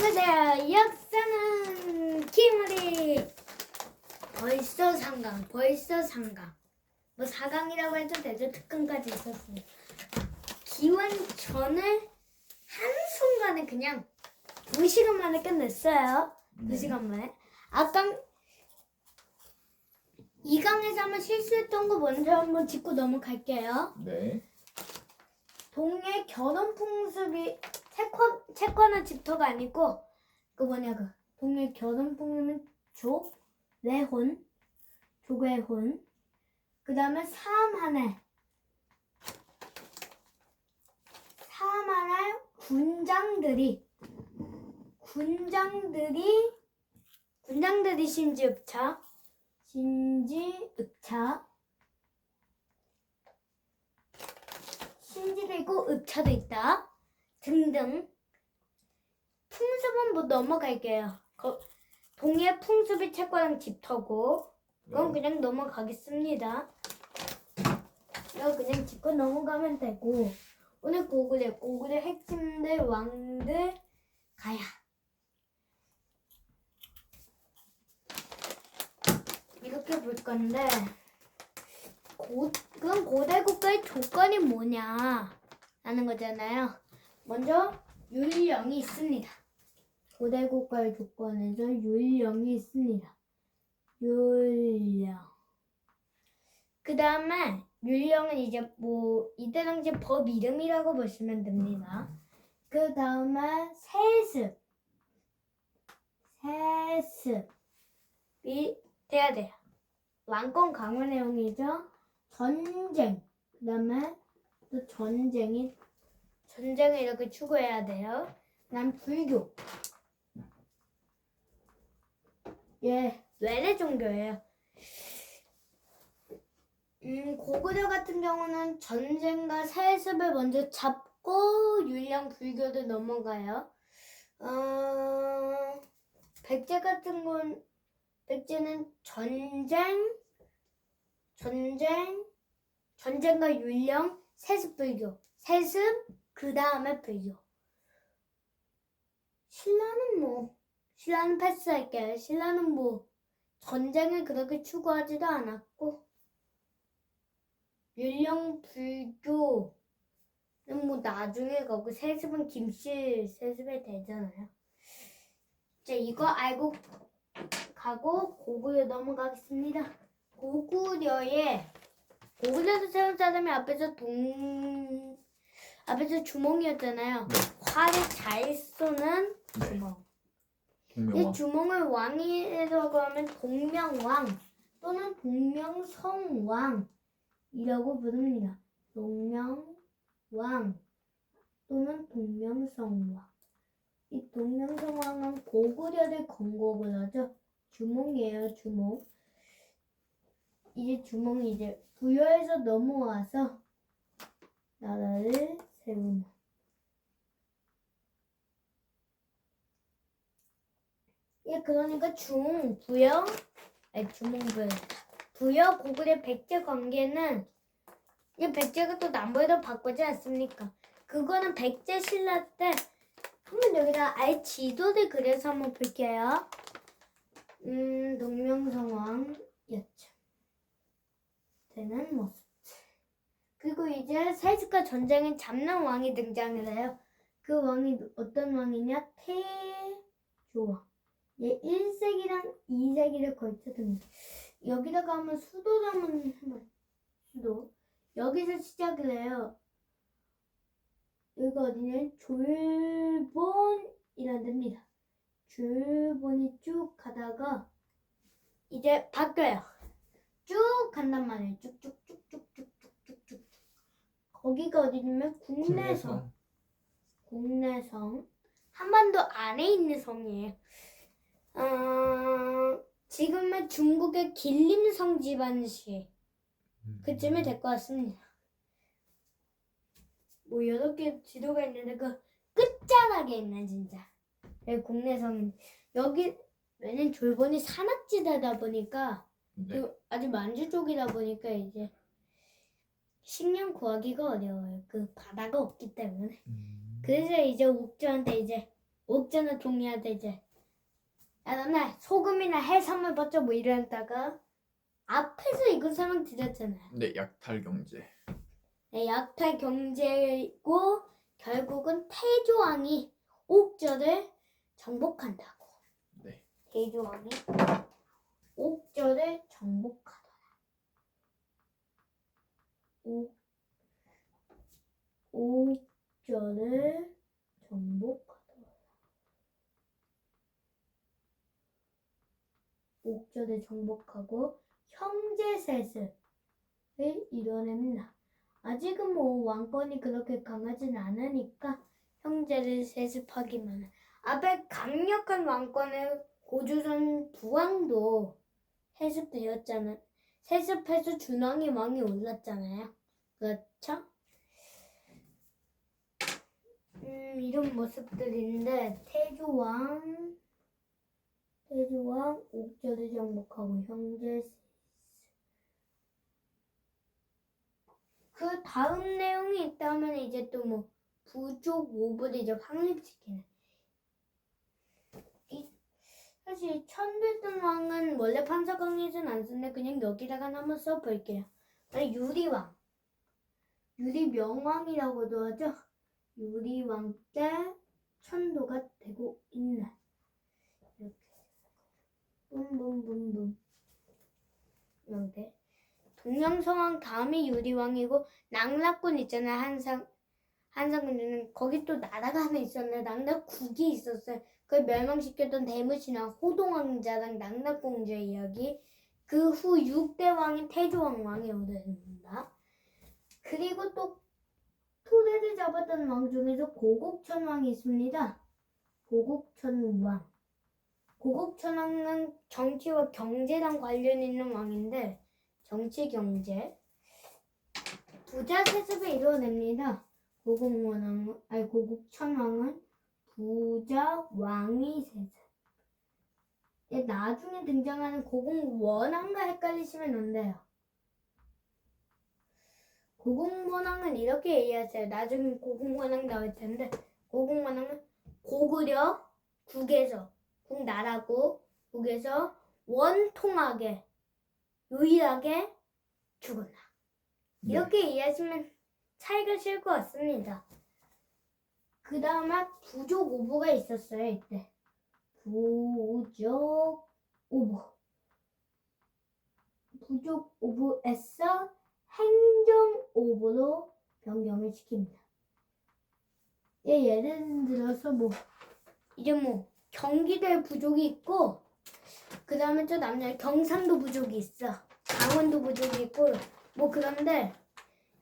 안녕하세요. 역사는 김우리. 벌써 3강, 뭐 4강이라고 해도 되죠. 특강까지 있었어요. 기원전을 한순간에 그냥 2시간 만에 끝냈어요. 2시간 만에. 아까 2강에서 한번 실수했던 거 먼저 한번 짚고 넘어갈게요. 네. 동해 결혼 풍습이 채권한 집터가 아니고 동해 결혼 풍습은 조외혼, 그 다음에 사암하날 군장들이 신지읍차 신지도 있고 읍차도 있다 등등. 풍습은 뭐 넘어갈게요. 동해 풍습이 채권한 집터고 그건 그냥 넘어가겠습니다. 이거 그냥 짚고 넘어가면 되고, 오늘 고구려 핵심들 왕들 가야. 이렇게 볼 건데 그럼 고대 국가의 조건이 뭐냐 라는 거잖아요. 먼저 율령이 있습니다. 고대 국가의 조건에서 율령이 있습니다. 율령. 그 다음에 율령은 이제 이때 당시 법 이름이라고 보시면 됩니다. 그 다음에 세습이 돼야 돼요. 왕권 강화 내용이죠. 전쟁. 그 다음에 또 전쟁을 이렇게 추구해야 돼요. 그 다음 불교. 외래 종교예요. 고구려 같은 경우는 전쟁과 세습을 먼저 잡고 율령 불교도 넘어가요. 백제 같은 건 백제는 전쟁과 율령, 세습 불교, 그 다음에 불교. 신라는 패스할게요. 신라는 전쟁을 그렇게 추구하지도 않았고, 율령 불교는 나중에 가고, 세습은 김씨 세습이 되잖아요. 이제 이거 알고 가고 고구려 넘어가겠습니다. 고구려도 세운 사람이 앞에서 주몽이었잖아요. 네. 활을 잘 쏘는 주몽. 이 주몽을 왕이라고 하면 동명왕 또는 동명성왕이라고 부릅니다. 동명왕 또는 동명성왕. 이 동명성왕은 고구려를 건국을 하죠. 주몽이에요, 주몽. 주몽이 부여에서 넘어와서 나라를 세우는. 그러니까 부여 고구려 백제 관계는 백제가 또 남부에도 바꾸지 않습니까? 그거는 백제 신라 때 한번 여기다 아예 지도를 그려서 한번 볼게요. 동명성왕이었죠. 되는 모습. 그리고 이제 세습과 전쟁을 잡는 왕이 등장을 해요. 그 왕이 어떤 왕이냐? 태조왕. 1세기랑 2세기를 걸쳐 등장. 여기다가 한번 수도를 한번 해봐요. 수도. 여기서 시작을 해요. 여기가 어디냐? 졸본이라는 데입니다. 졸본이 쭉 가다가 이제 바뀌어요. 쭉 간단 말이에요. 쭉쭉쭉쭉쭉쭉쭉쭉. 거기가 어디냐면 국내성. 한반도 안에 있는 성이에요. 지금의 중국의 길림성 집안시 그쯤에 될 것 같습니다. 여러 개 지도가 있는데 그 끝자락에 있는 진짜 국내성인. 왜냐면 졸본이 산악지대다 보니까 아주 만주 쪽이다 보니까 이제 식량 구하기가 어려워요. 그 바다가 없기 때문에. 그래서 이제 옥주한테 이제 옥전을 동의하다 이제 야 너네 소금이나 해산물 받죠 뭐 이러다가 앞에서 이거 설명 드렸잖아요. 네, 약탈 경제. 네, 약탈 경제고 결국은 태조왕이 옥저를 정복한다고. 네. 태조왕이 옥저를 정복하더라. 옥저를 정복하더라. 옥저를 정복하고 형제 셋을 이뤄냅니다. 아직은 뭐 왕권이 그렇게 강하진 않으니까 형제를 세습하기만 해. 앞에 강력한 왕권의 고조선 부왕도 세습되었잖아. 세습해서 준왕이 왕이 올랐잖아요. 그렇죠? 이런 모습들인데 태조왕 옥저를 정복하고 형제 그 다음 내용이 있다면 이제 또 뭐 부족 모부를 이제 확립시키는. 사실 천들등 왕은 원래 판서강에서는 안 쓰는데 그냥 여기다가 한번 써볼게요. 유리왕, 유리명왕이라고도 하죠. 유리왕 때 천도가 되고 있는 이렇게 붐붐붐붐 이렇게. 동양성왕 다음이 유리왕이고 낙락군 있잖아요. 한상군주는 거기 또 나라가 하나 있었는데 낙락국이 있었어요. 그걸 멸망시켰던 대무신왕 호동왕자랑 낙락공주의 이야기. 그 후 6대 왕인 태조왕 왕이 오릅니다. 그리고 또 토대를 잡았던 왕 중에서 고곡천왕이 있습니다. 고곡천왕. 고곡천왕은 정치와 경제랑 관련 있는 왕인데 정치 경제 부자 세습을 이뤄냅니다. 고곡천왕은 부자 왕위 세습. 나중에 등장하는 고공원왕과 헷갈리시면 안 돼요. 고공원왕은 이렇게 이해하세요. 나중에 고공원왕 나올 텐데 고공원왕은 고구려 국에서 국나라고 국에서 원통하게 유일하게 죽었나. 이렇게 이해하시면 차이가 쉴 것 같습니다. 그 다음에 부족 오보가 있었어요. 이때 부족 오보에서 행정 오보로 변경을 시킵니다. 예를 들어서 이제 경기도에 부족이 있고 그 다음에 또 남녀 경상도 부족이 있어. 강원도 부족이 있고 그런데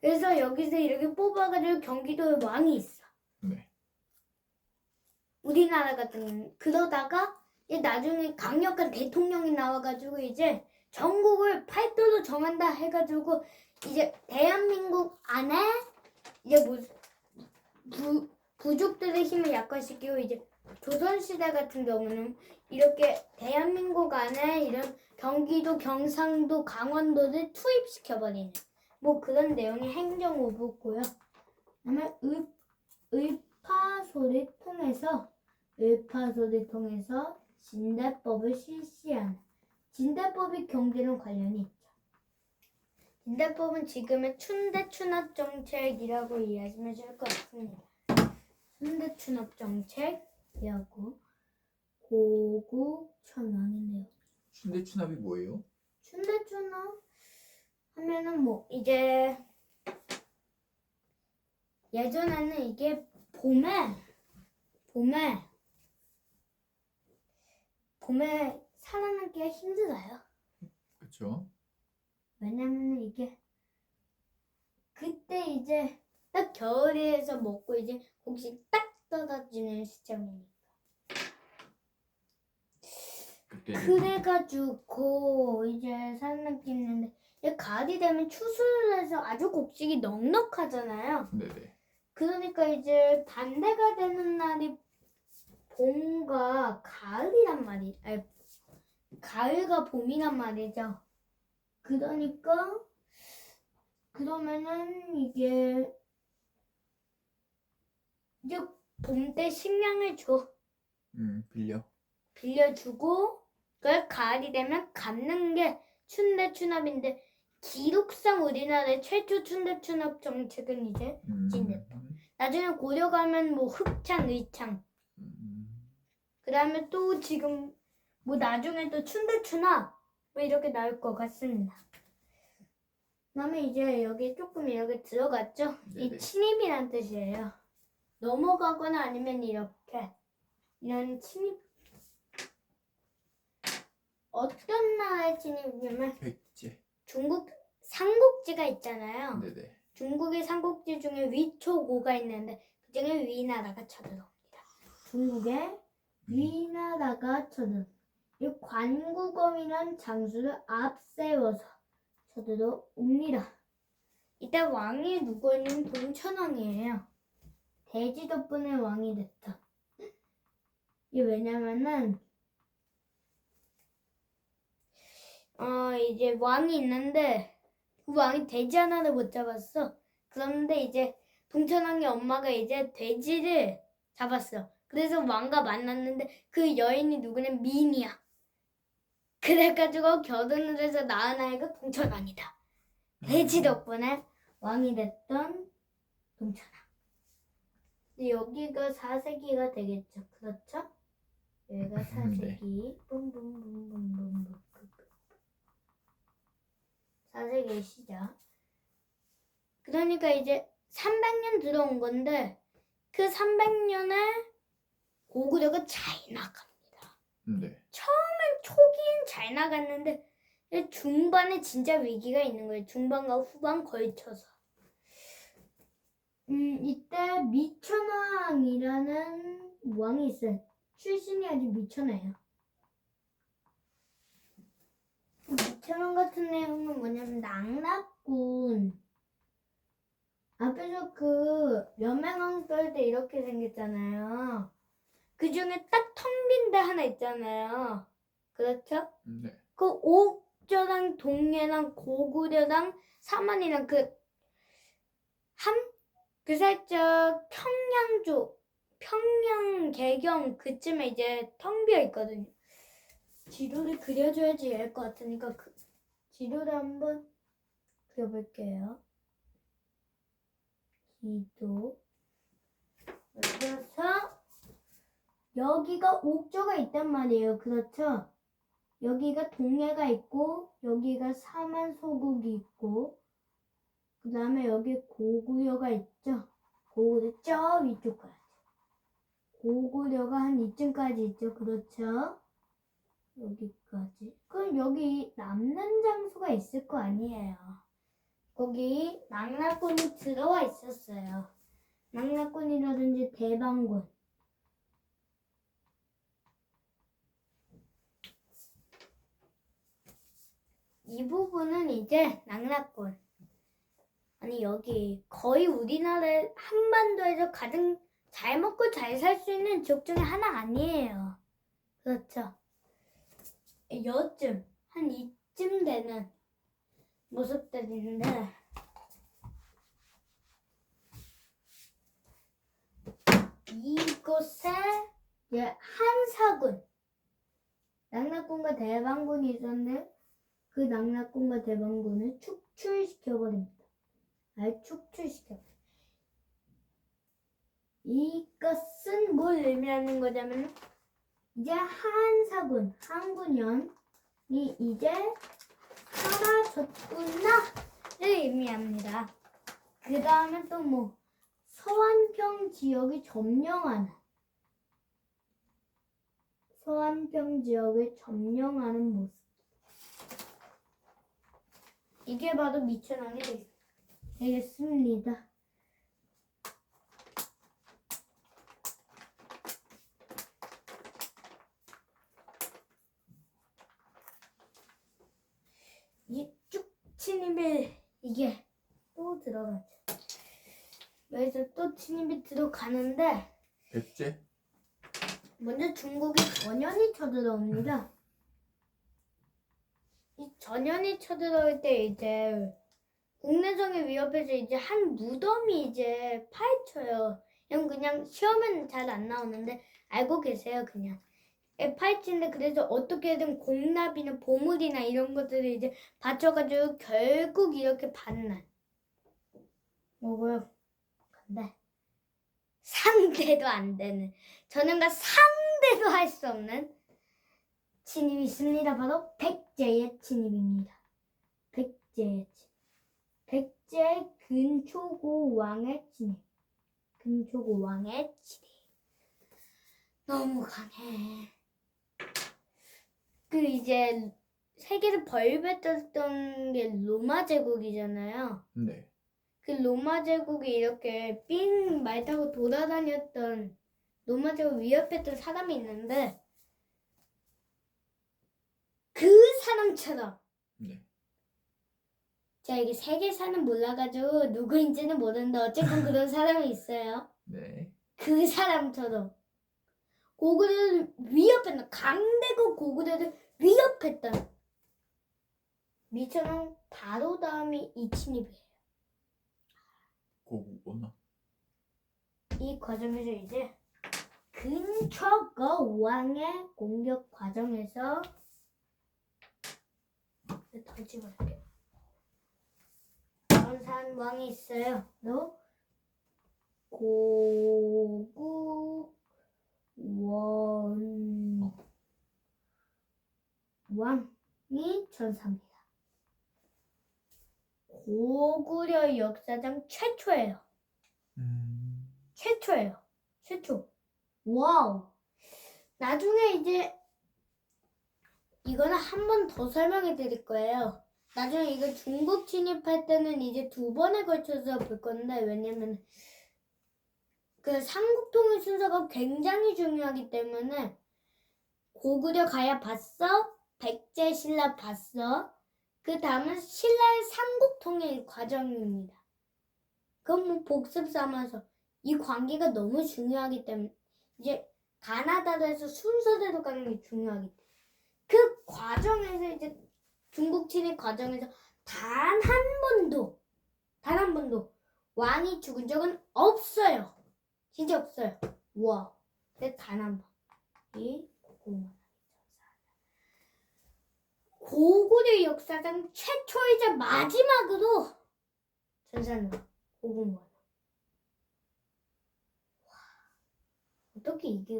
그래서 여기서 이렇게 뽑아가지고 경기도에 왕이 있어. 네. 우리나라 같은 그러다가 나중에 강력한 대통령이 나와가지고 이제 전국을 팔도로 정한다 해가지고 이제 대한민국 안에 이제 부족들의 힘을 약화시키고 이제 조선시대 같은 경우는 이렇게 대한민국 안에 이런 경기도, 경상도, 강원도를 투입시켜버리는 그런 내용의 행정오보고요. 그다음에 의파소를 통해서 진대법을 실시하는 진대법이 경제랑 관련이 있죠. 진대법은 지금의 춘대춘합정책이라고 이해하시면 좋을 것 같습니다. 춘대춘합정책이라고 고구천왕인데요. 춘대춘합이 뭐예요? 춘대춘합 하면은 이제 예전에는 이게 봄에 살아남기가 힘들어요. 그렇죠. 왜냐면 이게 그때 이제 딱 겨울에서 먹고 이제 혹시 딱 떨어지는 시점이니까. 그래가지고 이제 살아남기 힘든데 가을이 되면 추수를 해서 아주 곡식이 넉넉하잖아요. 네네. 그러니까 이제 반대가 되는 날이 봄과 가을이란 말이 가을과 봄이란 말이죠. 그러면은 이게 봄 때 식량을 줘. 빌려. 빌려주고 그걸 가을이 되면 갚는 게 춘대춘합인데 기록상 우리나라의 최초 춘대춘합 정책은 이제 진됐다. 나중에 고려 가면 뭐 흑창, 의창 그다음에 또 지금 뭐 나중에 또 춘대춘합 뭐 이렇게 나올 것 같습니다. 그다음에 이제 여기 조금 이렇게 들어갔죠? 이 네네. 침입이란 뜻이에요. 넘어가거나 아니면 이렇게 이런 침입 어떤 나라의 침입이냐면 백제. 중국 삼국지가 있잖아요. 네네. 중국의 삼국지 중에 위초고가 있는데 그중에 위나라가 쳐들어옵니다. 중국의 위나라가 쳐들어. 이 관구검이란 장수를 앞세워서 쳐들어옵니다. 이때 왕이 누구냐면 동천왕이에요. 대지 덕분에 왕이 됐다. 이게 왜냐면은 이제 왕이 있는데 그 왕이 돼지 하나를 못 잡았어. 그런데 이제 동천왕의 엄마가 이제 돼지를 잡았어. 그래서 왕과 만났는데 그 여인이 누구냐면 미인이야. 그래가지고 결혼을 해서 낳은 아이가 동천왕이다. 돼지 덕분에 왕이 됐던 동천왕. 여기가 4세기가 되겠죠. 그렇죠? 여기가 4세기. 뿜뿜뿜뿜뿜뿜. 4세기의 시작. 그러니까 이제 300년 들어온 건데 그 300년에 고구려가 잘 나갑니다. 네. 초기엔 잘 나갔는데 중반에 진짜 위기가 있는 거예요. 중반과 후반 걸쳐서. 이때 미천왕이라는 왕이 있어요. 출신이 아주 미천해요. 미천왕 같은 내용은 뭐냐면 낙낙군. 앞에서 그 연맹왕 썰 때 이렇게 생겼잖아요. 그 중에 딱 텅 빈 데 하나 있잖아요. 그렇죠? 네. 그 옥저랑 동해랑 고구려랑 삼안이랑 그 살짝 평양 개경 그쯤에 이제 텅 비어 있거든요. 지도를 그려줘야지 알 것 같으니까 그 지도를 한번 그려볼게요. 지도. 그래서 여기가 옥저가 있단 말이에요. 그렇죠? 여기가 동해가 있고 여기가 삼안 소국이 있고 그 다음에 여기 고구려가 있죠. 고구려 저 위쪽까지. 고구려가 한 이쯤까지 있죠. 그렇죠? 여기까지. 그럼 여기 남는 장소가 있을 거 아니에요. 거기 낙낙군이 들어와 있었어요. 낙낙군이라든지 대방군. 이 부분은 이제 낙낙군. 아니 여기 거의 우리나라 한반도에서 가장 잘 먹고 잘 살 수 있는 지역 중에 하나 아니에요. 그렇죠? 여쯤 한 이쯤 되는 모습들인데 이곳에 이제 한사군 낙낙군과 대방군이 있었는데 그 낙낙군과 대방군을 축출시켜버립니다. 축출시켜. 이것은 뭘 의미하는 거냐면 이제 한사군, 한군현이 이제 사라졌구나를 의미합니다. 그 다음에 또 뭐 서안평 지역을 점령하는 모습. 이게 바로 미천왕이 되겠습니다. 이쭉 침입이 이게 또 들어가죠. 여기서 또 침입이 들어가는데 백제. 먼저 중국이 전현이 쳐들어옵니다. 이 전현이 쳐들어올 때 이제 국내정의 위협에서 이제 한 무덤이 이제 파헤쳐요. 형 그냥 시험은 잘 안 나오는데 알고 계세요 그냥. F8인데 그래서 어떻게든 공납이나 보물이나 이런 것들을 이제 받쳐가지고 결국 이렇게 받는. 뭐고요? 근데 상대도 안 되는. 전형과 상대도 할 수 없는 진입이 있습니다. 바로 백제의 진입입니다. 백제의 진입. 백제 근초고 왕의 진입. 근초고 왕의 진입. 너무 강해. 그 이제 세계를 벌받았던 게 로마 제국이잖아요. 네. 그 로마 제국이 이렇게 삥 말 타고 돌아다녔던 로마 제국 위협했던 사람이 있는데 그 사람처럼 네. 제가 이게 세계사는 몰라가지고 누구인지는 모르는데 어쨌든 그런 사람이 있어요. 네. 그 사람처럼 고구려를 위협했던 강대국 고구려를 위협했던 미천왕 바로 다음이 이 진입이에요. 고구나. 이 과정에서 이제 근초고 왕의 공격 과정에서 더 집어볼게요. 전산 왕이 있어요. 또 고구 왕이 전사입니다. 고구려 역사상 최초예요. 최초예요. 최초. 와우. 나중에 이제 이거는 한 번 더 설명해 드릴 거예요. 나중에 이거 중국 진입할 때는 이제 2번에 걸쳐서 볼 건데 왜냐면 그 삼국통일 순서가 굉장히 중요하기 때문에 고구려 가야 봤어? 백제 신라 봤어? 그 다음은 신라의 삼국통일 과정입니다. 그럼 뭐 복습 삼아서 이 관계가 너무 중요하기 때문에 이제 가나다라에서 순서대로 가는 게 중요하기 때문에 그 과정에서 이제 중국 침입 과정에서 단 한 번도 왕이 죽은 적은 없어요. 진짜 없어요. 와, 단 한 번. 이 고구려 역사상 최초이자 마지막으로 전사는 고구마. 어떻게 이게?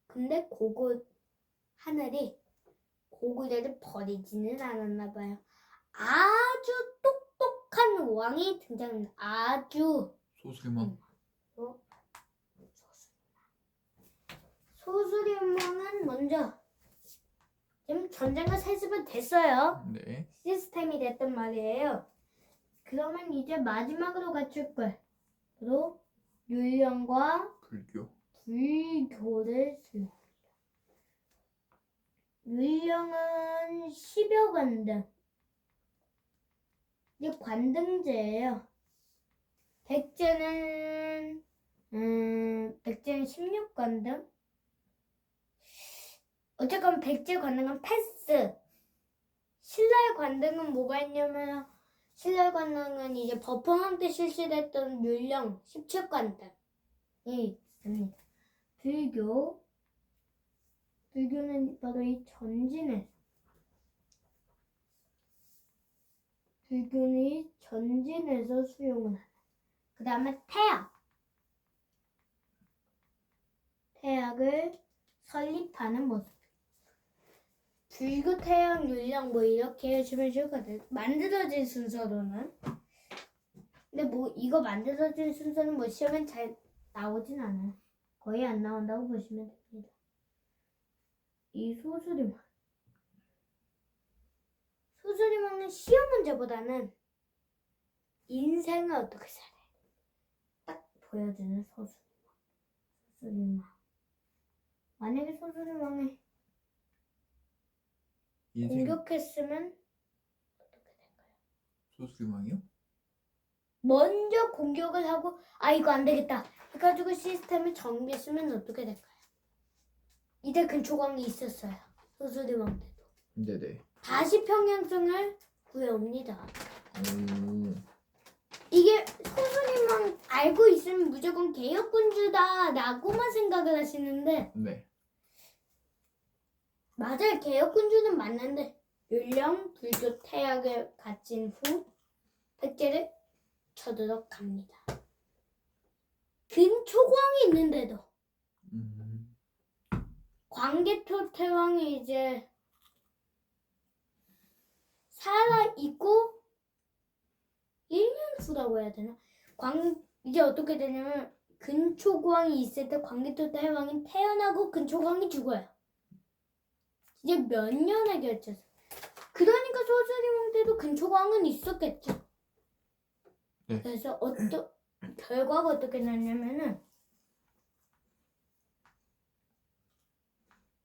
근데 하늘이 고구려를 버리지는 않았나 봐요. 아주 똑똑한 왕이 등장합니다. 아주 소슬만. 소수림왕은 먼저 지금 전쟁과 세습은 됐어요. 네. 시스템이 됐단 말이에요. 그러면 이제 마지막으로 갖출 걸. 바로 율령과 불교. 불교를 수용합니다. 율령은 10여 관등. 이게 관등제예요. 백제는 16관등. 어쨌건 백제 관등은 패스. 신라의 관등은 뭐가 있냐면 신라의 관등은 이제 법흥왕 때 실시됐던 율령 17관등이 있습니다. 불교는 바로 이 전진에서 수용을 하는. 그 다음에 태학을 설립하는 모습. 불교, 태양, 율령 뭐 이렇게 해주면 좋거든. 만들어진 순서로는. 근데 뭐 이거 만들어진 순서는 뭐 시험엔 잘 나오진 않아요. 거의 안 나온다고 보시면 됩니다. 이 소수리망은 시험 문제보다는 인생을 어떻게 살아야 돼. 딱 보여주는 소수리망. 만약에 소수리망에 인생 공격했으면 어떻게 될까요? 소슬망이요? 먼저 공격을 하고 이거 안 되겠다 해가지고 시스템을 정비했으면 어떻게 될까요? 이때 근초광이 있었어요. 소수리망 때도. 네네. 다시 평행성을 구해옵니다. 오. 이게 소수리망 소수리왕 알고 있으면 무조건 개혁군주다라고만 생각을 하시는데 네. 맞아요. 개혁군주는 맞는데 율령, 불교, 태약을 갖춘 후 백제를 쳐들어 갑니다. 근초광이 있는데도 음. 광개토 태왕이 이제 살아있고 1년 후라고 해야 되나? 이제 어떻게 되냐면 근초광이 있을 때 광개토 태왕이 태어나고 근초광이 죽어요. 이제 몇 년에 걸쳐서. 그러니까 소수리왕 때도 근초광은 있었겠죠. 네. 그래서 결과가 어떻게 났냐면은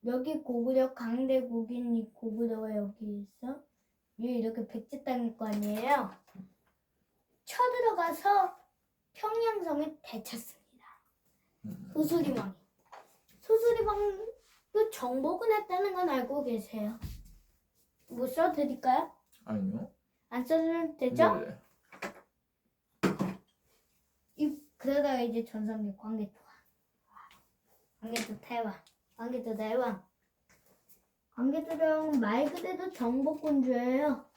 여기 고구려 강대국인 이 고구려가 여기 있어. 이렇게 백제 땅일 거 아니에요. 쳐들어가서 평양성을 되찾습니다. 소수리왕이. 소수리왕도 정복은 했다는 건 알고 계세요. 뭐 써드릴까요? 아니요. 안 써도 되죠? 네. 그러다가 이제 전성기 광개토가. 광개토 대왕. 광개토 대왕. 광개토 대왕은 말 그대로 정복군주예요.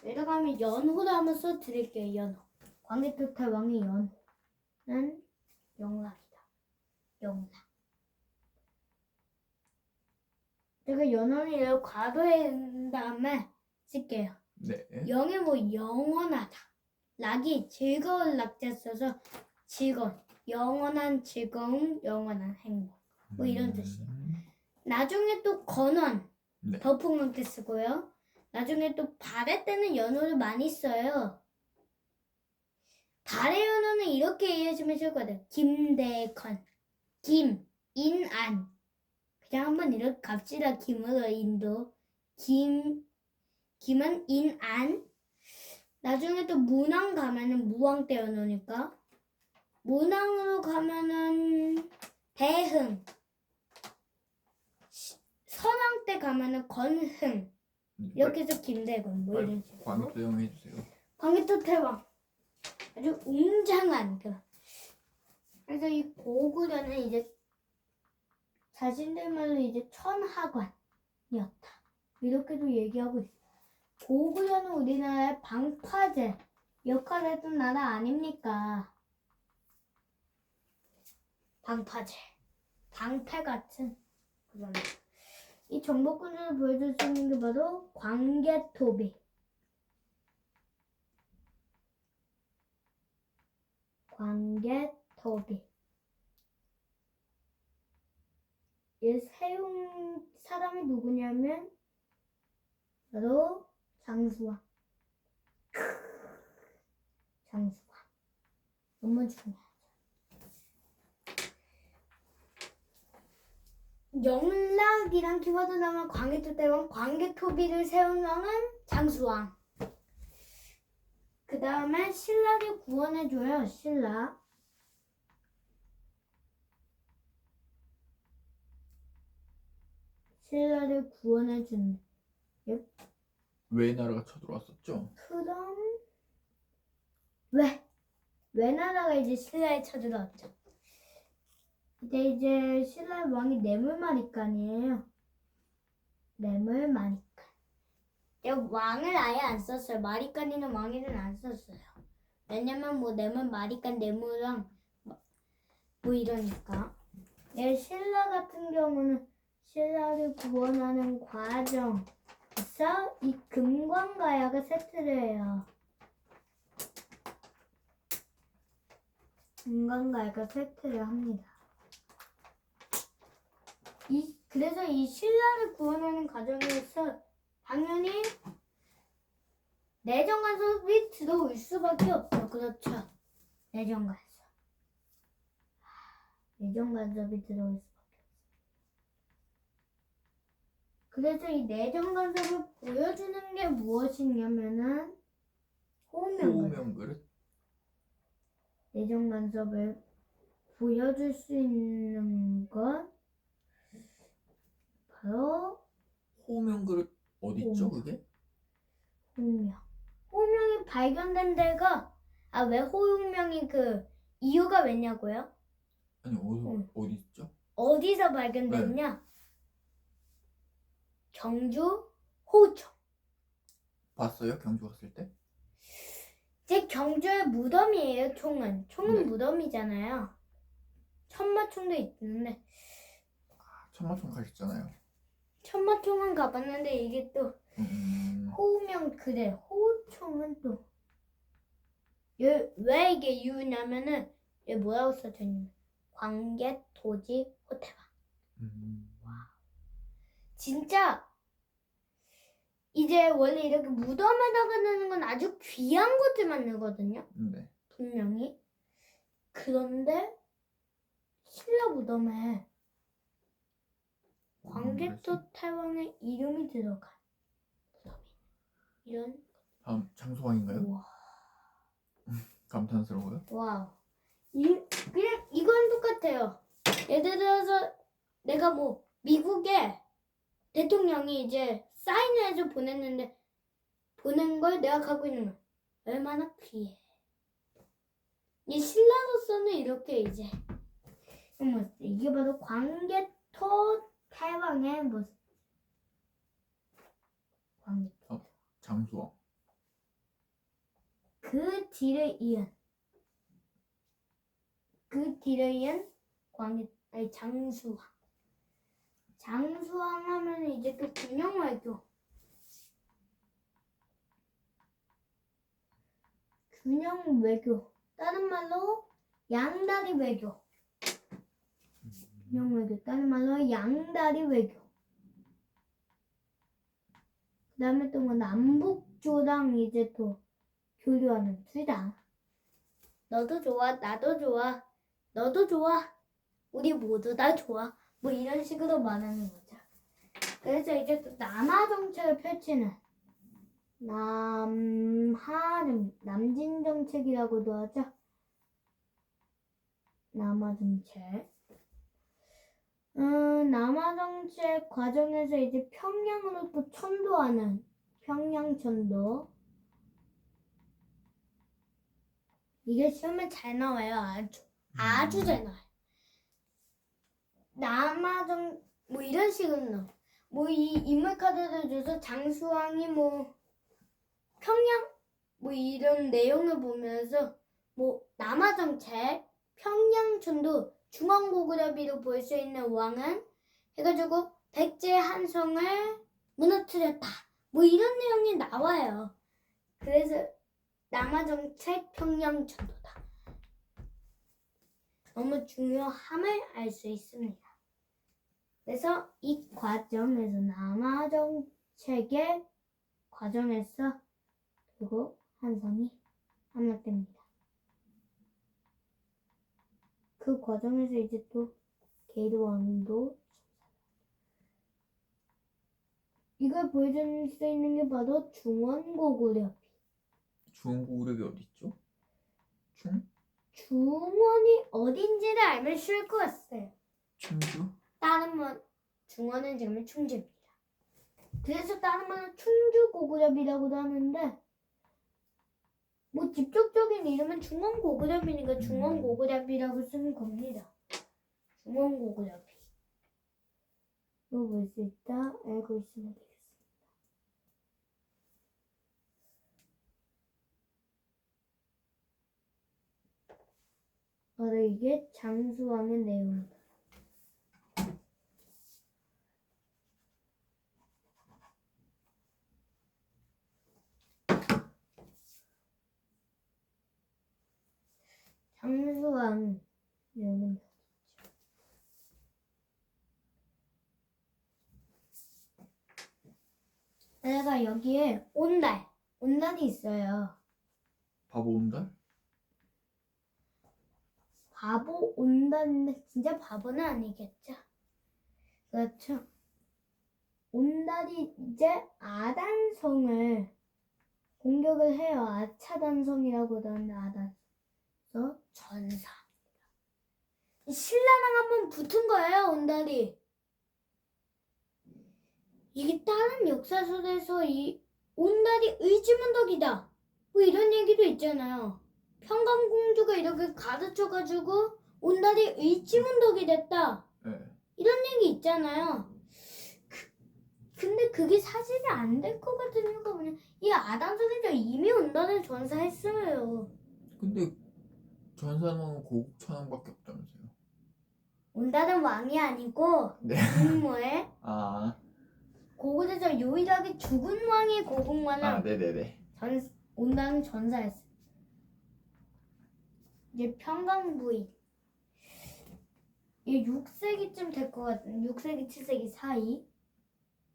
내려가면 연호를 한번 써드릴게요. 연호. 광개토 대왕의 연호는 영락이다. 영락. 제가 연호를 과도한 다음에 쓸게요. 네. 영이 뭐 영원하다. 락이 즐거운 락자 써서 즐거운. 영원한 즐거움, 영원한 행복. 뭐 이런 뜻이에요. 나중에 또 건원. 네. 덮은 때 쓰고요. 나중에 또 발에 때는 연호를 많이 써요. 발의 연호는 이렇게 이해해주면 좋을 것 같아요. 김대건, 김, 인안. 그냥 한번 이렇게 갑시다. 김으로 인도. 김은 인안. 나중에 또 문왕 가면은 무왕 때 연호니까. 문왕으로 가면은 대흥. 선왕 때 가면은 건흥. 이렇게 해서 김대건 뭐 이런 식으로. 광개토 형 해주세요. 광개토 태왕 아주 웅장한 그. 그래서 이 고구려는 이제 자신들만의 이제 천하관이었다. 이렇게도 얘기하고 있어요. 고구려는 우리나라의 방파제 역할을 했던 나라 아닙니까? 방파제, 방패 같은 그런. 이 정복군주를 보여줄 수 있는 게 바로 광개토비. 광개토비. 이 세운 사람이 누구냐면 바로 장수왕. 장수왕. 너무 중요하죠. 영락이란 키워드 나오면 광개토 대왕, 광개토비를 세운 왕은 장수왕. 그 다음에 신라를 구원해줘요. 신라. 신라를 구원해준. 왜 나라가 쳐들어왔었죠? 그럼 왜 나라가 이제 신라에 쳐들어왔죠? 이제 신라 왕이 뇌물마리간이에요. 뇌물마리간. 왕을 아예 안 썼어요. 마리간이나 왕이는 안 썼어요. 왜냐면 뭐 뇌물마리간 뇌물랑 뭐 이러니까. 신라 같은 경우는 신라를 구원하는 과정에서 이 금광가야가 세트를 해요. 금광가야가 세트를 합니다. 그래서 이 신라를 구원하는 과정에서 당연히 내정 간섭이 들어올 수밖에 없죠. 그렇죠. 내정 간섭. 내정 간섭이 들어올 수밖에 없어요. 그래서 이 내정 간섭을 보여주는 게 무엇이냐면은 호명그릇. 내정 간섭을 보여줄 수 있는 건 바로 호명그릇 어디 있죠 그게? 호육명. 호육명이 발견된 데가 왜 호육명이 이유가 왜냐고요? 아니 응. 어디 있죠? 어디서 발견됐냐? 경주 호우청. 봤어요? 경주 갔을 때? 제 경주의 무덤이에요. 총은 네. 무덤이잖아요. 천마총도 있는데 천마총 가셨잖아요. 천마총은 가봤는데 이게 또 호우명 그래. 호우총은 또 왜 이게 이유냐면은 얘 뭐라고 써져있냐면 광개 토지 호태방. 진짜 이제 원래 이렇게 무덤에다가 넣는 건 아주 귀한 것들만 넣거든요. 네. 분명히. 그런데 신라 무덤에 광개토 태왕의 이름이 들어간 무덤이 이런. 다음 장소왕인가요? 우와. 감탄스러워요? 와우. 그냥 이건 똑같아요. 예를 들어서 내가 미국에 대통령이 이제 사인을 해서 보냈는데 보낸 걸 내가 갖고 있는 거 얼마나 귀해. 이 신라로서는 이렇게 이제 이게 바로 광개토 태왕의 모습. 광개토. 장소왕. 그 뒤를 이은 장수왕. 장수왕 하면 이제 또 균형외교. 균형외교. 다른 말로 양다리 외교. 균형외교. 다른 말로 양다리 외교. 그 다음에 또 남북조랑 이제 또 교류하는 둘 다. 너도 좋아, 나도 좋아, 너도 좋아, 우리 모두 다 좋아. 이런 식으로 말하는 거죠. 그래서 이제 또 남하 정책을 펼치는 남진 정책이라고도 하죠. 남하 정책. 남하 정책 과정에서 이제 평양으로 또 천도하는 평양 천도. 이게 시험에 잘 나와요. 아주 잘 나와요. 남하정 이런 식으로 나와. 이 인물 카드를 줘서 장수왕이 평양 이런 내용을 보면서 남하정책 평양천도 중앙고구려비로 볼 수 있는 왕은 해가지고 백제 한성을 무너뜨렸다. 이런 내용이 나와요. 그래서 남하정책 평양천도다. 너무 중요함을 알 수 있습니다. 그래서 이 과정에서 남하정책의 과정에서 그리고 한성이 함락됩니다. 그 과정에서 이제 또 계류왕도 이걸 보여줄 수 있는 게 바로 중원고구려비. 중원고구려비 어디 있죠? 중원이 어딘지를 알면 쉬울 것 같아요. 충주? 다른 말 중원은 지금 충주입니다. 그래서 다른 말은 충주고구려비라고도 하는데 직접적인 이름은 중원고구려비니까 중원고구려비라고 쓰는 겁니다. 중원고구려비. 이거 볼 수 있다. 알고 있으면 되겠습니다. 바로 이게 장수왕의 내용입니다. 장수왕 내용은 내가 여기에 온달이 있어요. 바보 온달? 바보 온달인데 진짜 바보는 아니겠죠. 그렇죠. 온달이 이제 아단성을 공격을 해요. 아차단성이라고도 하는데 아단성 전사. 신라랑 한번 붙은 거예요. 온달이. 이게 다른 역사서에서 온달이 의지문덕이다. 뭐 이런 얘기도 있잖아요. 평강공주가 이렇게 가르쳐가지고 온달이 의지문덕이 됐다. 네. 이런 얘기 있잖아요. 근데 그게 사실이 안 될 것 같은 이유가 뭐냐? 이 아담 선지자 이미 온달을 전사했어요. 근데 전사는 고국 천왕밖에 없다면서요. 온달은 왕이 아니고 네. 분모에 아, 고국에서 유일하게 죽은 왕의 고국만은 네네네. 온달은 전사했어. 이제 평강부인. 이 6세기쯤 될 것 같은 6세기 7세기 사이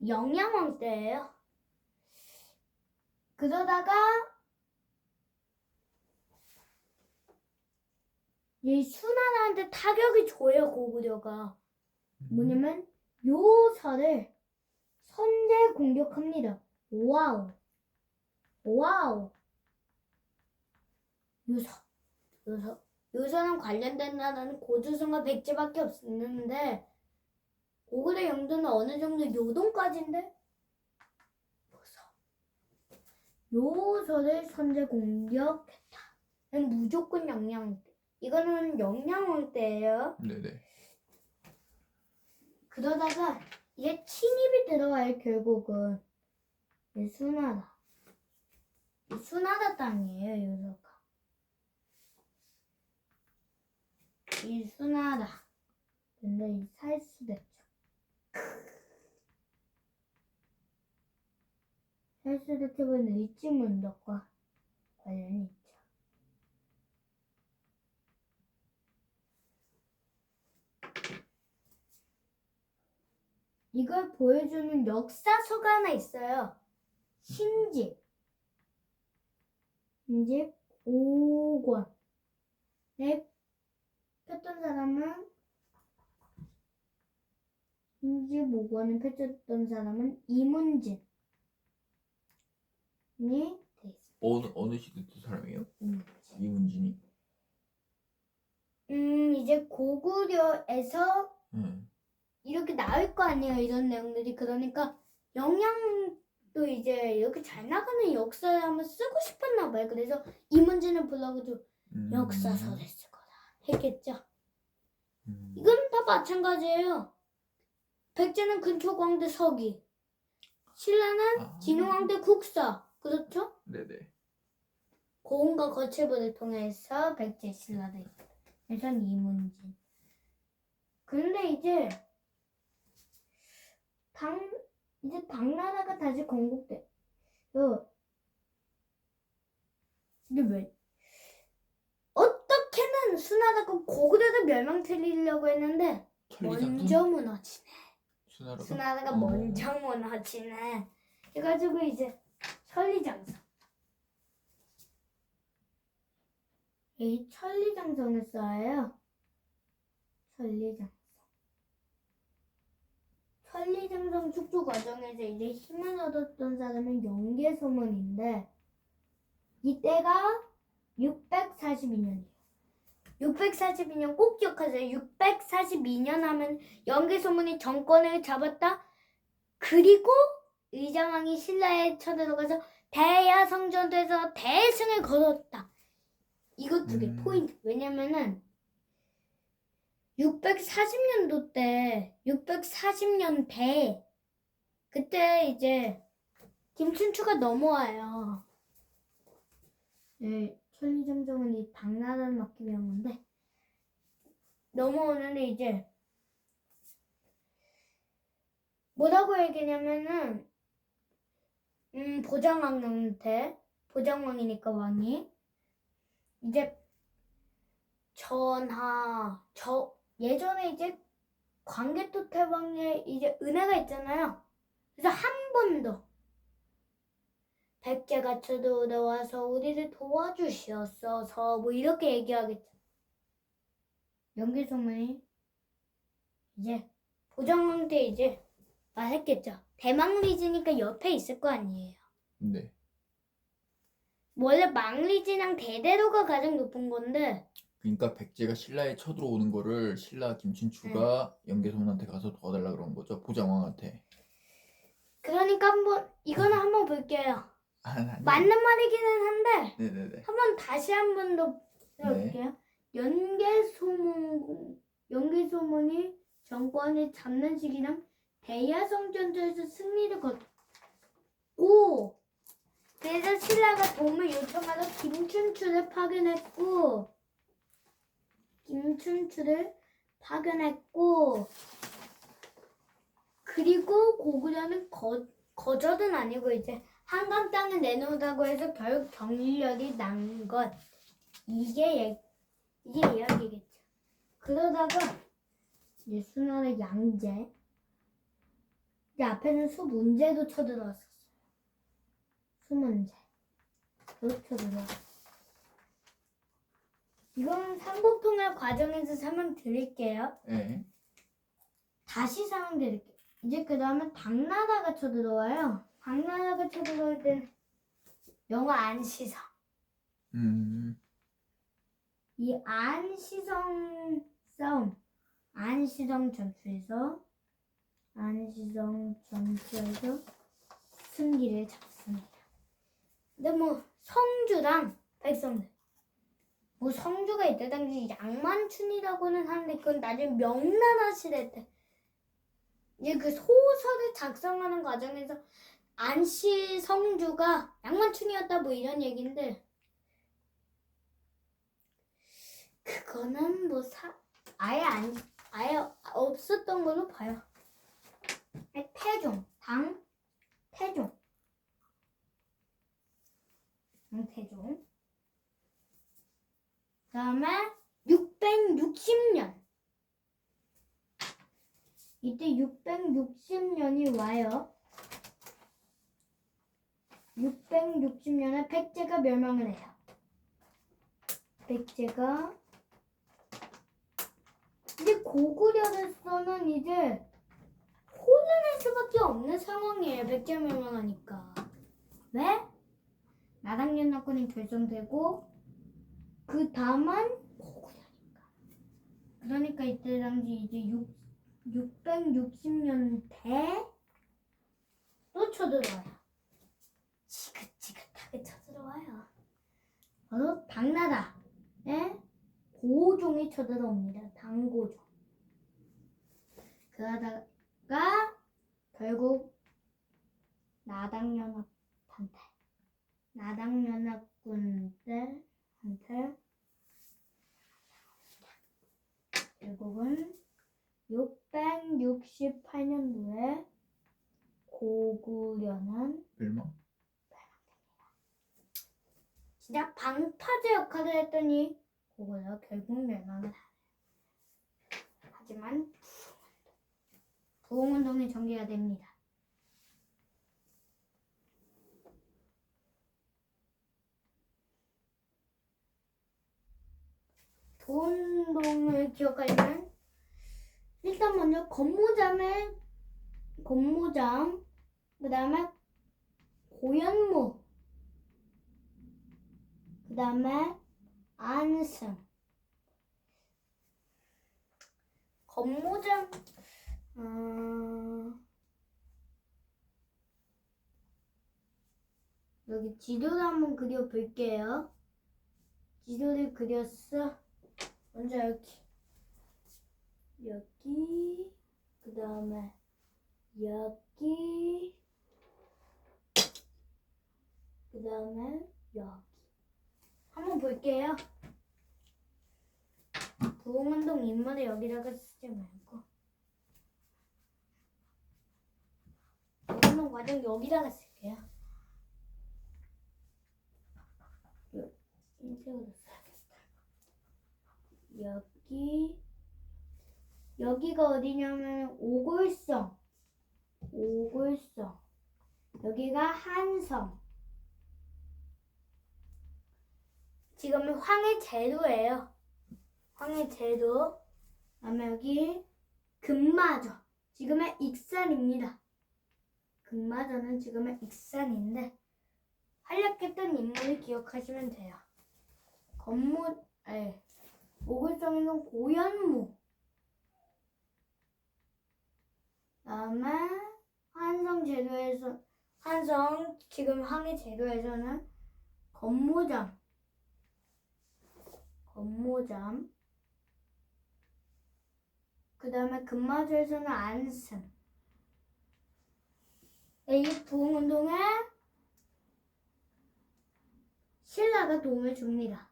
영양왕 때예요. 그러다가 이 수나라한테 타격이 줘요. 고구려가 뭐냐면 요서를 선제 공격합니다. 와우 요서랑 관련된 나라는 고조선과 백제밖에 없었는데 고구려 영토는 어느 정도 요동까지인데 요서를 선제 공격했다. 무조건 영양. 이거는 영양왕 때예요. 네네. 그러다가 이게 침입이 들어와요. 결국은 이 수나라. 이 수나라 땅이에요. 요서가. 이 수나라. 근데 이 살수됐죠. 살수대첩은 의지문덕과 관련이 있죠. 이걸 보여주는 역사서가 하나 있어요. 신집 5권에 폈던 사람은 신집 5권에 펼쳤던 사람은 이문진이 돼 있어요. 어느 시대 때 사람이에요? 이문진. 이문진이. 이제 고구려에서 네. 이렇게 나올 거 아니에요. 이런 내용들이. 그러니까 영양도 이제 이렇게 잘 나가는 역사를 한번 쓰고 싶었나 봐요. 그래서 이문진을 불러가지고 역사서를 쓰거라 했겠죠. 이건 다 마찬가지예요. 백제는 근초광대 서기, 신라는 진흥왕대 국사. 그렇죠? 네네. 고운과 거칠부를 통해서 백제 신라를 일단 이문진. 근데 이제 당나라가 다시 건국돼. 근데 왜? 어떻게는 수나라가 고구려를 멸망시키려고 했는데 먼저 무너지네. 수나라가 먼저 무너지네. 그래가지고 이제 천리장성. 이 천리장성을 써요. 천리장성 축조 과정에서 이제 힘을 얻었던 사람은 영계소문인데 이때가 642년이에요. 642년 꼭 기억하세요. 642년 하면 영계소문이 정권을 잡았다. 그리고 의장왕이 신라에 쳐들어가서 대야성전에서 대승을 거뒀다. 이것 두 개 포인트. 왜냐면은 640년도 때 640년대 그때 이제 김춘추가 넘어와요. 네, 천리장성은 이 당나라를 막기 위한 건데 넘어오는데 이제 뭐라고 얘기냐면은 보장왕이니까 왕이 이제 예전에 이제 광개토태왕의 이제 은혜가 있잖아요. 그래서 한 번 더 백제가 쳐들어와서 우리를 도와주시옵소서 뭐 이렇게 얘기하겠죠. 영계소문이 이제 보정왕 때 이제 말했겠죠. 대망리지니까 옆에 있을 거 아니에요. 네. 원래 망리지랑 대대로가 가장 높은 건데 그러니까 백제가 신라에 쳐들어오는 거를 신라 김춘추가 영계소문한테 가서 도와달라 그런 거죠. 보장왕한테. 그러니까 이거는 한번 볼게요. 아니. 맞는 말이기는 한데 네네네. 다시 한 번 더 해볼게요. 연개소문이 정권을 잡는 시기랑 대야성 전투에서 승리를 거두고 그래서 신라가 도움을 요청하러 김춘추를 파견했고 그리고 고구려는 거절은 아니고 이제 한강 땅을 내놓으라고 해서 결국 경력이 난 것. 이게 이야기겠죠. 그러다가 이제 수나라 양제 이 앞에는 수문제도 쳐들어왔었어요. 수문제 쳐들어왔어요. 이건 삼국통일 과정에서 설명드릴게요. 네. 다시 설명드릴게요. 이제 그 다음에 당나라가 쳐들어와요. 당나라가 쳐들어올 때 영어 안시성. 이 안시성 싸움, 안시성 전투에서 승기를 잡습니다. 근데 뭐 성주랑 백성들, 뭐 성주가 이때 당시 양만춘이라고는 하는데 그건 나중에 명나라 시대 때 이제 그 소설을 작성하는 과정에서 안시 성주가 양만춘이었다 뭐 이런 얘기인데 그거는 뭐 아예 없었던 걸로 봐요. 태종. 그다음에 660년. 이때 660년이 와요. 660년에 백제가 멸망을 해요. 백제가 이제 고구려로서는 이제 혼란할 수밖에 없는 상황이에요. 백제 멸망하니까. 왜? 나당연합군이 결성되고 그 다음은 고구려니까. 그러니까 이때 당시 이제 660년대 또 쳐들어와요. 지긋지긋하게 쳐들어와요. 바로 당나라의 고종이 쳐들어옵니다. 당고종. 그러다가 결국 나당연합군한테 결국은 668년도에 고구려는 멸망. 진짜 방파제 역할을 했더니 고구려 결국 멸망을 하네요. 하지만 부흥운동이 전개가 됩니다. 부흥운동을 기억하려면 일단 먼저 건모잠, 그 다음에 고현무, 그 다음에 안승. 건모잠 여기 지도를 한번 그려볼게요. 지도를 그렸어. 먼저 여기 그 다음에 여기 그 다음에 여기 한번 볼게요. 부흥운동 인물을 여기다가 쓰지 말고 부흥운동 과정 여기다가 쓸게요. 인쇄로 써야겠다. 여기가 어디냐면 오골성. 여기가 한성. 지금은 황해제도예요. 황해제도. 그다음에 여기 금마저. 지금의 익산입니다. 금마저는 지금의 익산인데 활약했던 인물을 기억하시면 돼요. 오골성에는 고현무. 그다음에 한성 제도에서 한성 지금 항해 제도에서는 건모잠 그 다음에 금마주에서는 안승 이 부흥운동에 신라가 도움을 줍니다.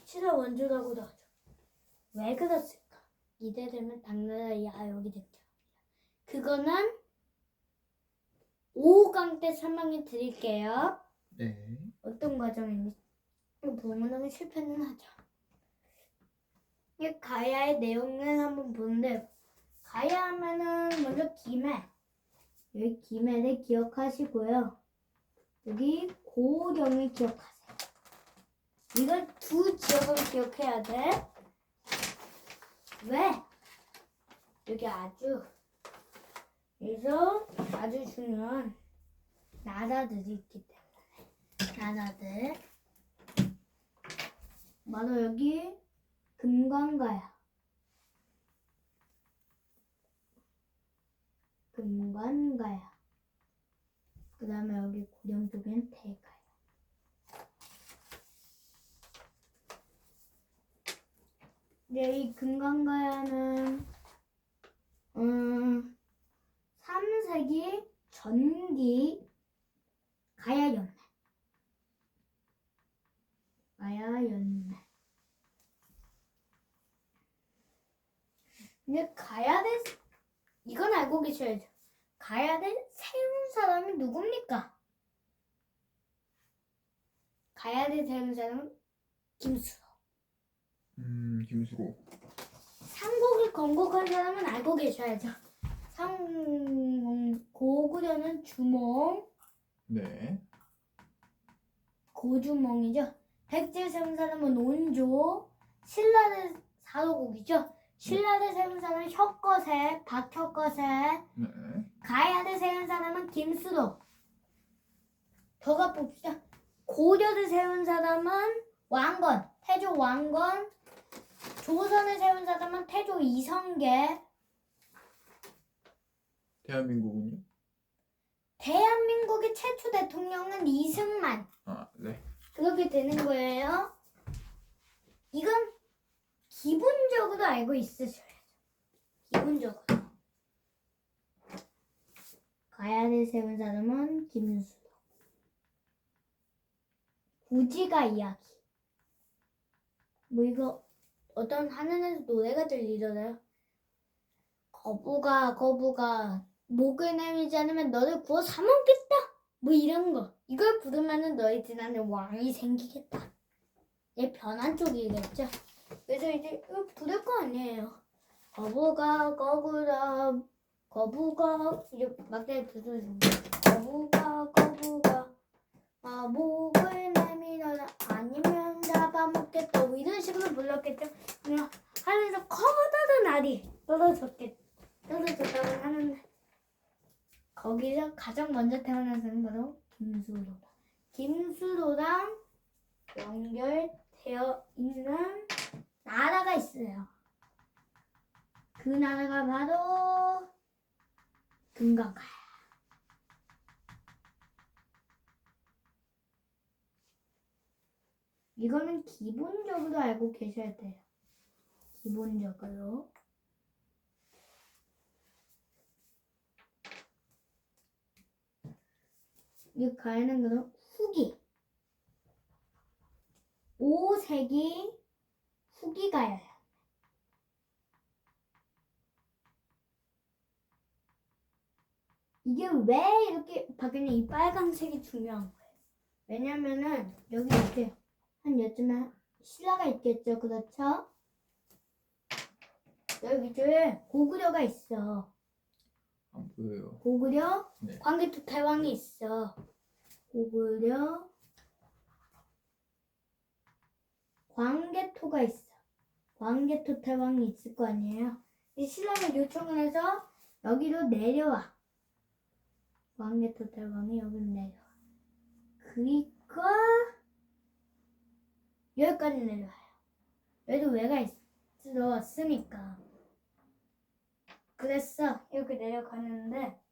신라 원조라고도 하죠. 왜 그랬을까? 이대되면 당나라 야욕이 됐죠. 그거는 5강 때 설명해 드릴게요. 네. 어떤 과정인지. 부흥운동의 실패는 하죠. 이 가야의 내용을 한번 보는데 가야 하면은 먼저 김해. 여기 김해를 기억하시고요. 여기 고령을 기억하세요. 이걸 두 지역을 기억해야 돼. 왜? 여기 그래서 아주 중요한 나라들이 있기 때문에. 나라들. 바로 여기 금관가야. 그 다음에 여기 고령 쪽엔 대가야. 이제 이 금관가야는 3세기 전기 가야연맹. 근데 가야를 이건 알고 계셔야죠. 가야를 세운 사람이 누굽니까? 가야를 세운 사람은 김수로. 김수로. 삼국을 건국한 사람은 알고 계셔야죠. 고구려는 주몽, 네. 고주몽이죠. 백제를 세운 사람은 온조, 신라를 사도국이죠. 신라를 세운 사람은 혁거세, 박혁거세, 네. 가야를 세운 사람은 김수로. 더 가봅시다. 고려를 세운 사람은 왕건, 태조 왕건. 조선을 세운 사람은 태조 이성계. 대한민국은요? 대한민국의 최초 대통령은 이승만. 아, 네. 그렇게 되는 거예요. 이건 기본적으로 알고 있으셔야죠. 기본적으로. 가야를 세운 사람은 김수로. 구지가 이야기. 뭐 이거 어떤 하늘에서 노래가 들리잖아요. 거부가 목을 내밀지 않으면 너를 구워 사먹겠다. 뭐 이런 거. 이걸 부르면은 너희 집안에 왕이 생기겠다. 얘 변한 쪽이겠죠. 그래서 이제 이거 부를 거 아니에요. 거부가 이제 막대 부르는데 거부가 목을 내밀어라 아니면 잡아먹겠다. 뭐 이런 식으로 불렀겠죠. 그냥 하늘에서 커다란 알이 떨어졌다고 하는데 거기서 가장 먼저 태어난 사람은 바로 김수로다. 김수로랑 연결되어 있는 나라가 있어요. 그 나라가 바로 금강가야. 이거는 기본적으로 알고 계셔야 돼요. 기본적으로. 이 가야는 그럼 후기. 5세기 후기 가야예요. 이게 왜 이렇게 바뀌는 이 빨간색이 중요한 거예요. 왜냐면은 여기 이렇게 한 여쯤에 신라가 있겠죠. 그렇죠? 여기 위쪽에 고구려가 있어. 안 보여요. 고구려, 네. 광개토 대왕이 있어. 고구려, 광개토가 있어. 광개토 대왕이 있을 거 아니에요. 이 신라가 요청을 해서 여기로 내려와. 광개토 대왕이 여기로 내려와. 그러니까 여기까지 내려와요. 여기도 왜가 있었으니까. 그랬어. 이렇게 내려가는데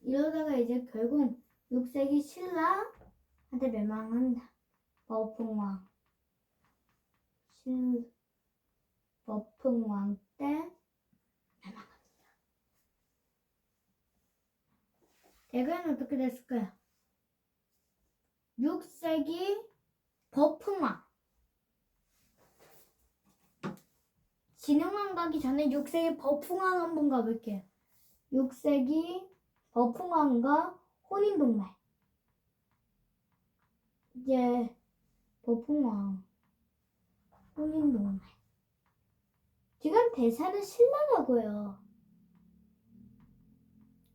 이러다가 이제 결국 6세기 신라한테 멸망한다. 버풍왕. 버풍왕 때 멸망합니다. 대결은 어떻게 됐을까요? 6세기 버풍왕. 진흥왕 가기 전에 6세기 버풍왕 한번 가볼게요. 6세기 버풍왕과 혼인동맹. 이제 버풍왕 혼인동맹. 지금 대사는 신라라고요.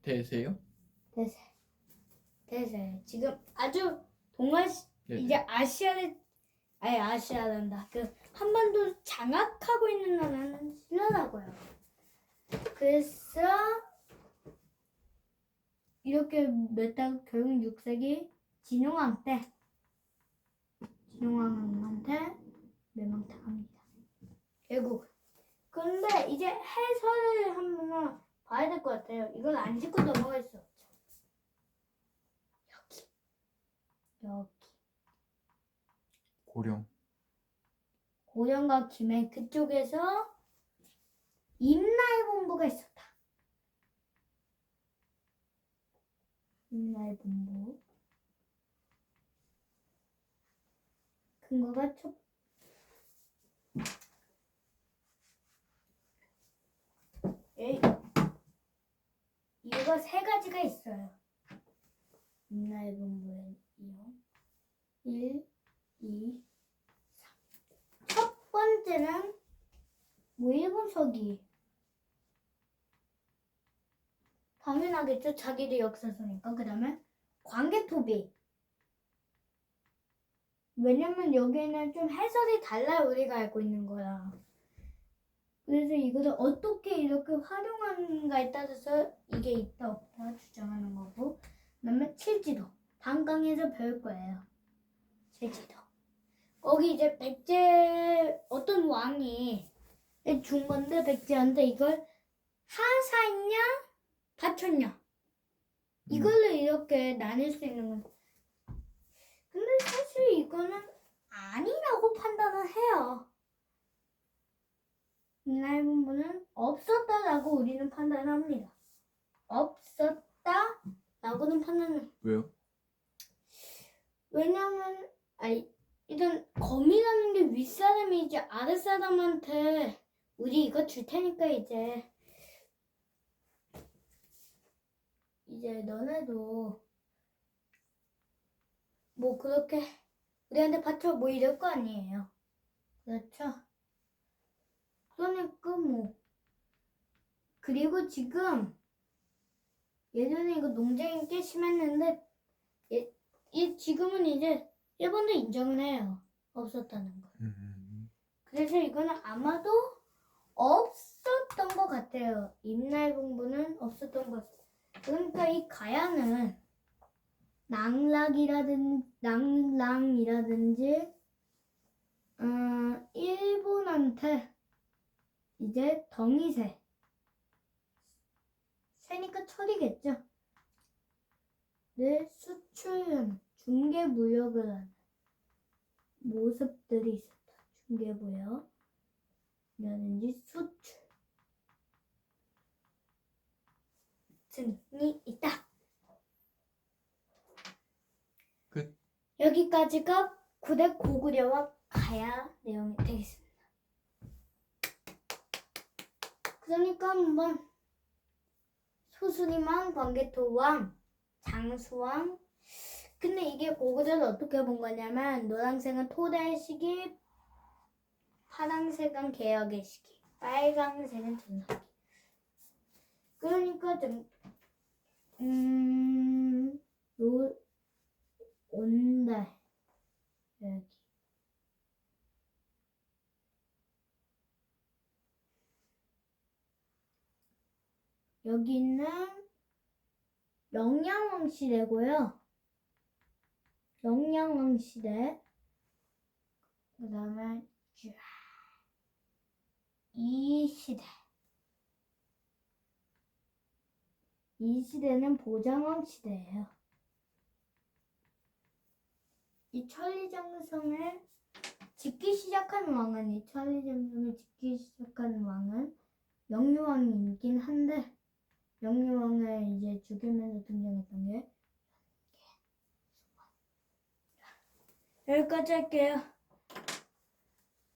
대세요? 대세. 지금 아주 네. 이제 아시아란다. 그 한반도 장악하고 있는 나라는 신라라고요. 그래서 이렇게 냈다가 결국 6세기 진흥왕한테 멸망당합니다. 결국. 근데 이제 해설을 한번 봐야 될 것 같아요. 이걸 안 짚고 넘어갈 수 없죠. 여기. 고령과 김해 그쪽에서 임나의 본부가 있었다. 임나의 본부. 근거가 이유가 세 가지가 있어요. 임나의 본부의 이유. 1, 2, 3. 첫 번째는 일본 서기. 당연하겠죠. 자기들 역사서니까. 그 다음에 관계토비. 왜냐면 여기는 좀 해설이 달라요. 우리가 알고 있는 거랑. 그래서 이거를 어떻게 이렇게 활용하는가에 따라서 이게 있다 없다 주장하는 거고. 그 다음에 칠지도. 다음 강의에서 배울 거예요. 칠지도. 거기 이제 어떤 왕이 준 건데 백제한테 이걸 하사했냐 바쳤냐 이걸로 이렇게 나뉠 수 있는 건. 근데 사실 이거는 아니라고 판단을 해요. 임나의 본부는 없었다라고 우리는 판단합니다. 없었다라고는 판단을. 왜요? 왜냐면 일단 검이라는 게 윗사람이 이제 아랫사람한테 우리 이거 줄 테니까 이제 너네도 뭐 그렇게 우리한테 바쳐 뭐 이럴 거 아니에요. 그렇죠? 그러니까 뭐 그리고 지금 예전에 이거 논쟁이 꽤 심했는데 지금은 이제 일본도 인정을 해요. 없었다는 거. 그래서 이거는 아마도 없었던 것 같아요. 임나의 본부는 없었던 것 같아요. 그러니까 이 가야는 낭랑이라든지 일본한테 이제 덩이새 새니까 철이겠죠. 늘 수출은 중개무역을 하는 모습들이 있었다. 중개무역이라든지 수출 등이 있다. 끝. 여기까지가 고대 고구려와 가야 내용이 되겠습니다. 그러니까 한번 소수리왕, 광개토왕, 장수왕. 근데 이게 고구려를 어떻게 본 거냐면 노란색은 토대의 시기, 파란색은 개혁의 시기, 빨간색은 전성기. 그러니까 온달 여기 여기는 영양왕 시대고요. 영양왕 시대. 그 다음에 이 시대. 이 시대는 보장왕 시대예요. 이 천리장성을 짓기 시작한 왕은 영유왕이긴 한데 영유왕을 이제 죽이면서 등장했던 게 여기까지 할게요.